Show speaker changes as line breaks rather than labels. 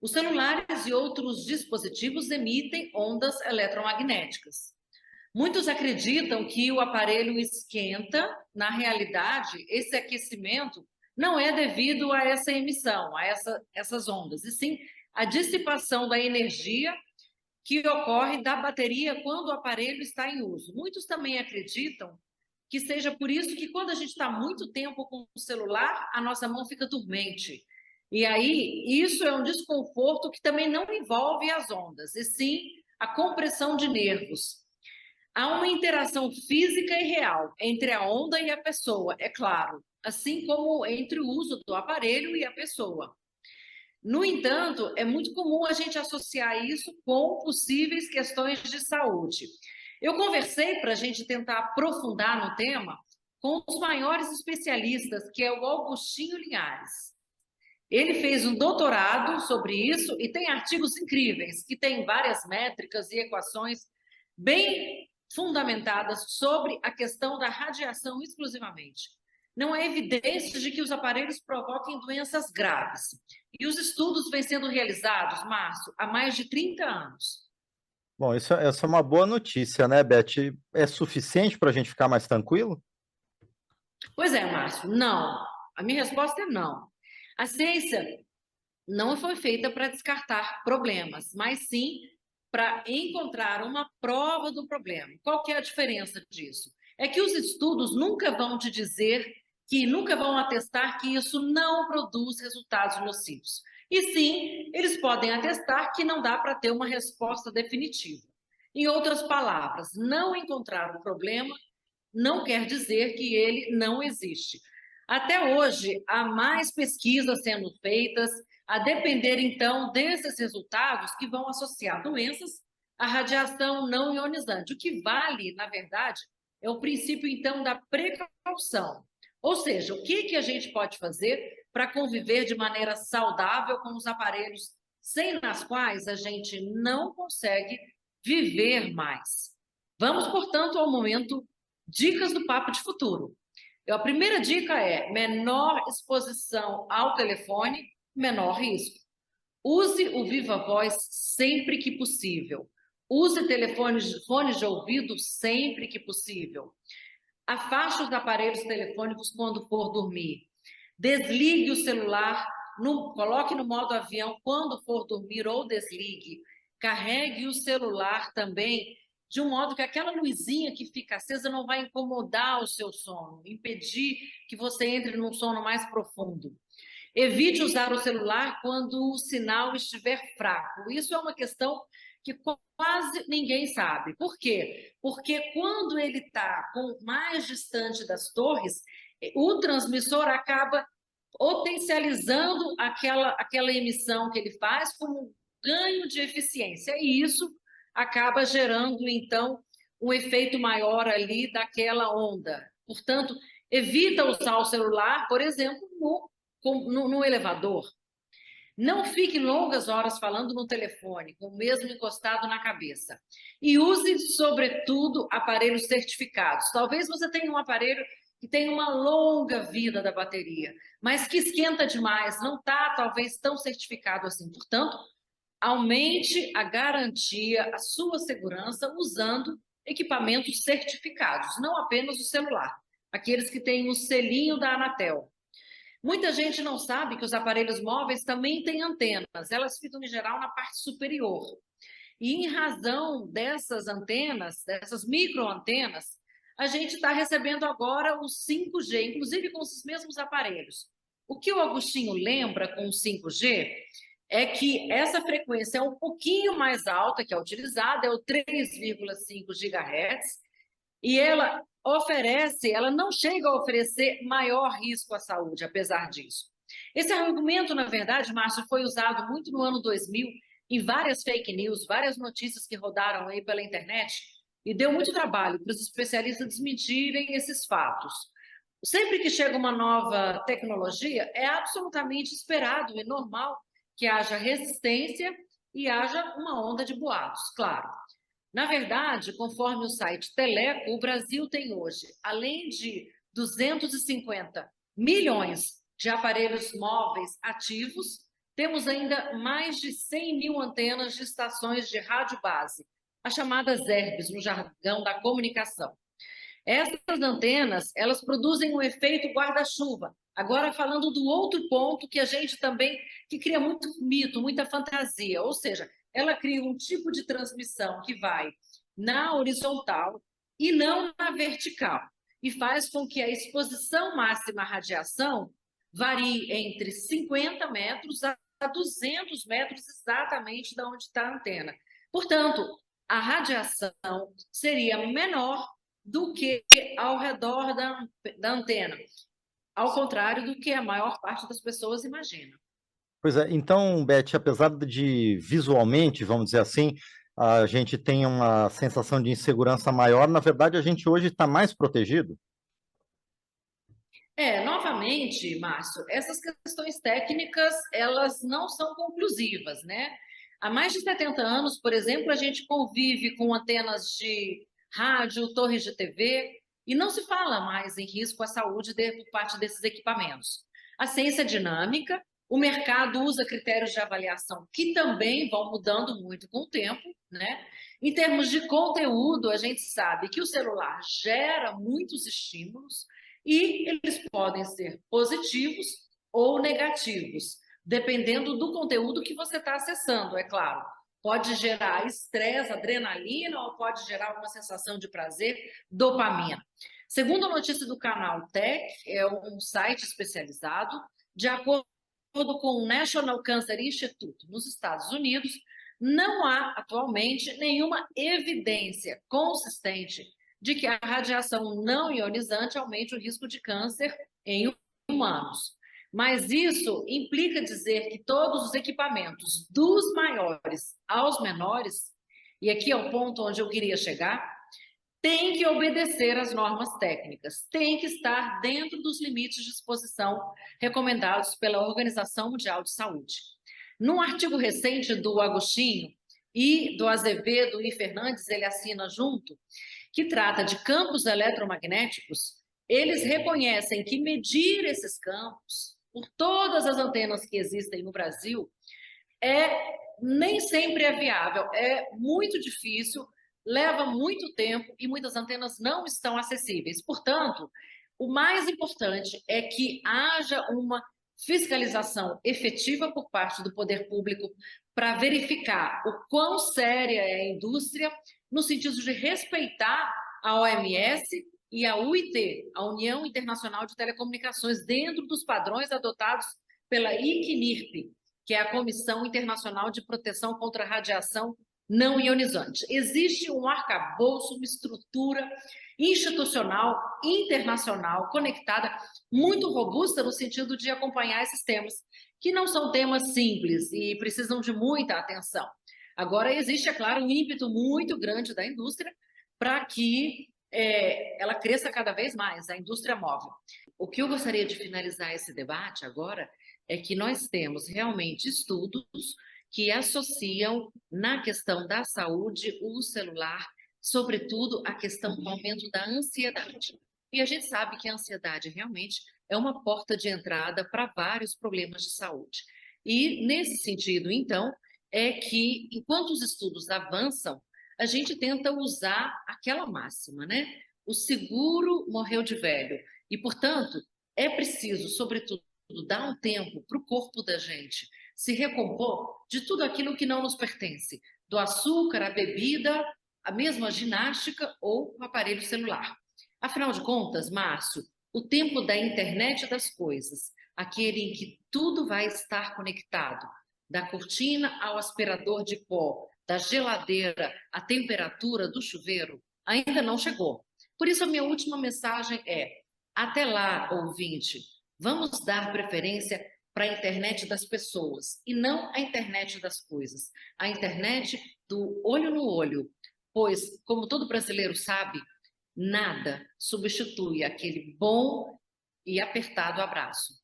Os celulares e outros dispositivos emitem ondas eletromagnéticas. Muitos acreditam que o aparelho esquenta. Na realidade, esse aquecimento não é devido a essa emissão, essas ondas, e sim a dissipação da energia que ocorre da bateria quando o aparelho está em uso. Muitos também acreditam que seja por isso que quando a gente está muito tempo com o celular, a nossa mão fica dormente. E aí, isso é um desconforto que também não envolve as ondas, e sim a compressão de nervos. Há uma interação física e real entre a onda e a pessoa, é claro, assim como entre o uso do aparelho e a pessoa. No entanto, é muito comum a gente associar isso com possíveis questões de saúde. Eu conversei para a gente tentar aprofundar no tema com os maiores especialistas, que é o Augustinho Linhares. Ele fez um doutorado sobre isso e tem artigos incríveis, que têm várias métricas e equações bem fundamentadas sobre a questão da radiação exclusivamente. Não há evidência de que os aparelhos provoquem doenças graves. E os estudos vêm sendo realizados, Márcio, há mais de 30 anos.
Bom, essa é uma boa notícia, né, Beth? É suficiente para a gente ficar mais tranquilo?
Pois é, Márcio, não. A minha resposta é não. A ciência não foi feita para descartar problemas, mas sim para encontrar uma prova do problema. Qual que é a diferença disso? É que os estudos nunca vão te dizer nunca vão atestar que isso não produz resultados nocivos. E sim, eles podem atestar que não dá para ter uma resposta definitiva. Em outras palavras, não encontrar um problema não quer dizer que ele não existe. Até hoje, há mais pesquisas sendo feitas, a depender, então, desses resultados que vão associar doenças à radiação não ionizante. O que vale, na verdade, é o princípio, então, da precaução. Ou seja, o que a gente pode fazer para conviver de maneira saudável com os aparelhos sem as quais a gente não consegue viver mais. Vamos, portanto, ao momento dicas do Papo de Futuro. A primeira dica é menor exposição ao telefone, menor risco. Use o Viva Voz sempre que possível. Use fones de ouvido sempre que possível. Afaste os aparelhos telefônicos quando for dormir. Desligue o celular, coloque no modo avião quando for dormir ou desligue. Carregue o celular também de um modo que aquela luzinha que fica acesa não vai incomodar o seu sono, impedir que você entre num sono mais profundo. Evite usar o celular quando o sinal estiver fraco. Isso é uma questão que quase ninguém sabe. Por quê? Porque quando ele está mais distante das torres, o transmissor acaba potencializando aquela emissão que ele faz como ganho de eficiência. E isso acaba gerando, então, um efeito maior ali daquela onda. Portanto, evita usar o celular, por exemplo, no elevador. Não fique longas horas falando no telefone, com o mesmo encostado na cabeça. E use, sobretudo, aparelhos certificados. Talvez você tenha um aparelho que tem uma longa vida da bateria, mas que esquenta demais, não está, talvez, tão certificado assim. Portanto, aumente a garantia, a sua segurança, usando equipamentos certificados, não apenas o celular, aqueles que têm o selinho da Anatel. Muita gente não sabe que os aparelhos móveis também têm antenas, elas ficam em geral na parte superior. E em razão dessas antenas, dessas microantenas, a gente está recebendo agora o 5G, inclusive com os mesmos aparelhos. O que o Agostinho lembra com o 5G é que essa frequência é um pouquinho mais alta que é utilizada, é o 3,5 GHz, e ela não chega a oferecer maior risco à saúde, apesar disso. Esse argumento, na verdade, Márcio, foi usado muito no ano 2000 em várias fake news, várias notícias que rodaram aí pela internet, e deu muito trabalho para os especialistas desmentirem esses fatos. Sempre que chega uma nova tecnologia, é absolutamente esperado e normal que haja resistência e haja uma onda de boatos, claro. Na verdade, conforme o site Teleco, o Brasil tem hoje, além de 250 milhões de aparelhos móveis ativos, temos ainda mais de 100 mil antenas de estações de rádio base, as chamadas ERBs, no jargão da comunicação. Essas antenas, elas produzem um efeito guarda-chuva. Agora, falando do outro ponto que a gente também, que cria muito mito, muita fantasia, ou seja, ela cria um tipo de transmissão que vai na horizontal e não na vertical, e faz com que a exposição máxima à radiação varie entre 50 metros a 200 metros exatamente de onde está a antena. Portanto, a radiação seria menor do que ao redor da antena, ao contrário do que a maior parte das pessoas imagina.
Pois é, então, Beth, apesar de visualmente, vamos dizer assim, a gente tem uma sensação de insegurança maior, na verdade, a gente hoje está mais protegido?
Novamente, Márcio, essas questões técnicas, elas não são conclusivas, né? Há mais de 70 anos, por exemplo, a gente convive com antenas de rádio, torres de TV, e não se fala mais em risco à saúde por parte desses equipamentos. A ciência é dinâmica, o mercado usa critérios de avaliação que também vão mudando muito com o tempo, né? Em termos de conteúdo, a gente sabe que o celular gera muitos estímulos, e eles podem ser positivos ou negativos, dependendo do conteúdo que você está acessando, é claro. Pode gerar estresse, adrenalina, ou pode gerar uma sensação de prazer, dopamina. Segundo a notícia do canal Tech, é um site especializado, de acordo com o National Cancer Institute nos Estados Unidos, não há atualmente nenhuma evidência consistente de que a radiação não ionizante aumente o risco de câncer em humanos. Mas isso implica dizer que todos os equipamentos, dos maiores aos menores, e aqui é o ponto onde eu queria chegar, têm que obedecer às normas técnicas, têm que estar dentro dos limites de exposição recomendados pela Organização Mundial de Saúde. Num artigo recente do Agostinho e do Azevedo e Fernandes, ele assina junto, que trata de campos eletromagnéticos, eles reconhecem que medir esses campos por todas as antenas que existem no Brasil nem sempre é viável, é muito difícil, leva muito tempo e muitas antenas não estão acessíveis. Portanto, o mais importante é que haja uma fiscalização efetiva por parte do poder público para verificar o quão séria é a indústria, no sentido de respeitar a OMS e a UIT, a União Internacional de Telecomunicações, dentro dos padrões adotados pela ICNIRP, que é a Comissão Internacional de Proteção contra a Radiação Não Ionizante. Existe um arcabouço, uma estrutura institucional, internacional, conectada, muito robusta no sentido de acompanhar esses temas, que não são temas simples e precisam de muita atenção. Agora, existe, é claro, um ímpeto muito grande da indústria para que ela cresça cada vez mais, a indústria móvel. O que eu gostaria de finalizar esse debate agora é que nós temos realmente estudos que associam, na questão da saúde, o celular, sobretudo a questão do aumento da ansiedade. E a gente sabe que a ansiedade realmente é uma porta de entrada para vários problemas de saúde. E, nesse sentido, então, é que, enquanto os estudos avançam, a gente tenta usar aquela máxima, né? O seguro morreu de velho. E, portanto, é preciso, sobretudo, dar um tempo para o corpo da gente se recompor de tudo aquilo que não nos pertence, do açúcar, a bebida, a mesma ginástica ou o aparelho celular. Afinal de contas, Márcio, o tempo da internet das coisas, aquele em que tudo vai estar conectado, da cortina ao aspirador de pó, da geladeira à temperatura do chuveiro, ainda não chegou. Por isso, a minha última mensagem é: até lá, ouvinte, vamos dar preferência para a internet das pessoas e não a internet das coisas, a internet do olho no olho, pois, como todo brasileiro sabe, nada substitui aquele bom e apertado abraço.